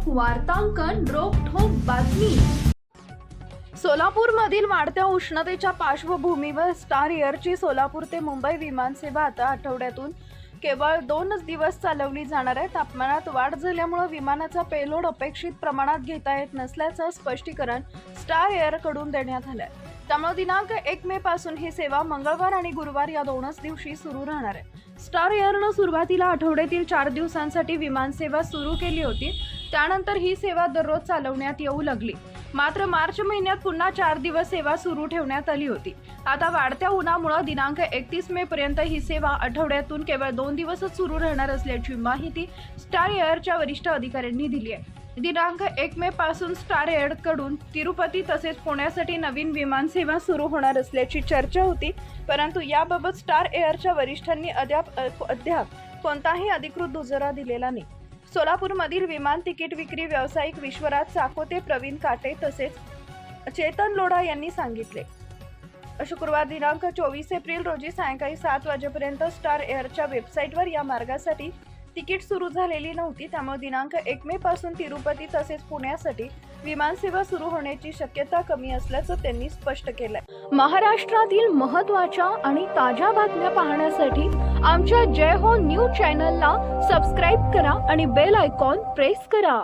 वार्तांकन रोखठोक बातमी। सोलापूरमधील वाढत्या उष्णतेच्या पार्श्वभूमीवर स्टार एअरची सोलापूर ते मुंबई विमानसेवा आता आठवड्यातून केवळ 2 दिवस चालवली जाणार आहे। तापमानात वाढ झाल्यामुळे विमानाचा पेलोड अपेक्षित प्रमाणात घेता येत नसल्याचं स्पष्टीकरण स्टार एअरकडून देण्यात आलंय। त्यामुळे दिनांक 1 मे पासून ही सेवा मंगळवार आणि गुरुवार या 2च दिवशी सुरू राहणार आहे। स्टार एअरनं सुरुवातीला आठवड्यातील 4 दिवसांसाठी विमानसेवा सुरू केली होती। त्यानंतर ही सेवा दररोज चालवण्यात येऊ लागली। मात्र मार्च महिन्यात पुन्हा 4 दिवस सेवा सुरू ठेवण्यात आली होती। आता वाढत्या उन्हामुळे दिनांक 31 मे पर्यंत ही सेवा आठवड्यातून केवळ 2 दिवसच सुरू राहणार असल्याची माहिती स्टार एअरच्या वरिष्ठ अधिकाऱ्यांनी दिली आहे। दिनांक 1 मे पासून स्टार एअरकडून तिरुपती तसेच पुण्यासाठी नवीन विमान सेवा सुरू होणार असल्याची चर्चा होती, परंतु याबाबत स्टार एअरच्या वरिष्ठांनी अद्याप कोणताही अधिकृत दुजोरा दिलेला नाही। सोलापूरमधील विमान तिकीट विक्री व्यावसायिक विश्वराज चाकोते, प्रवीण काटे तसेच चेतन लोढा यांनी सांगितले। शुक्रवार दिनांक 24 एप्रिल रोजी सायंकाळी 7 वाजेपर्यंत स्टार एअरच्या वेबसाईटवर या मार्गासाठी तिकीट सुरू झालेली नव्हती। त्यामुळे दिनांक 1 मे पासून तिरुपती तसेच पुण्यासाठी विमानसेवा सुरू होण्याची शक्यता कमी असल्याचं त्यांनी स्पष्ट केलंय। महाराष्ट्रातील महत्त्वाच्या आणि ताज्या बातम्या पाहण्यासाठी आमच्या जय हो न्यूज चॅनलला सबस्क्राईब करा आणि बेल आयकॉन प्रेस करा।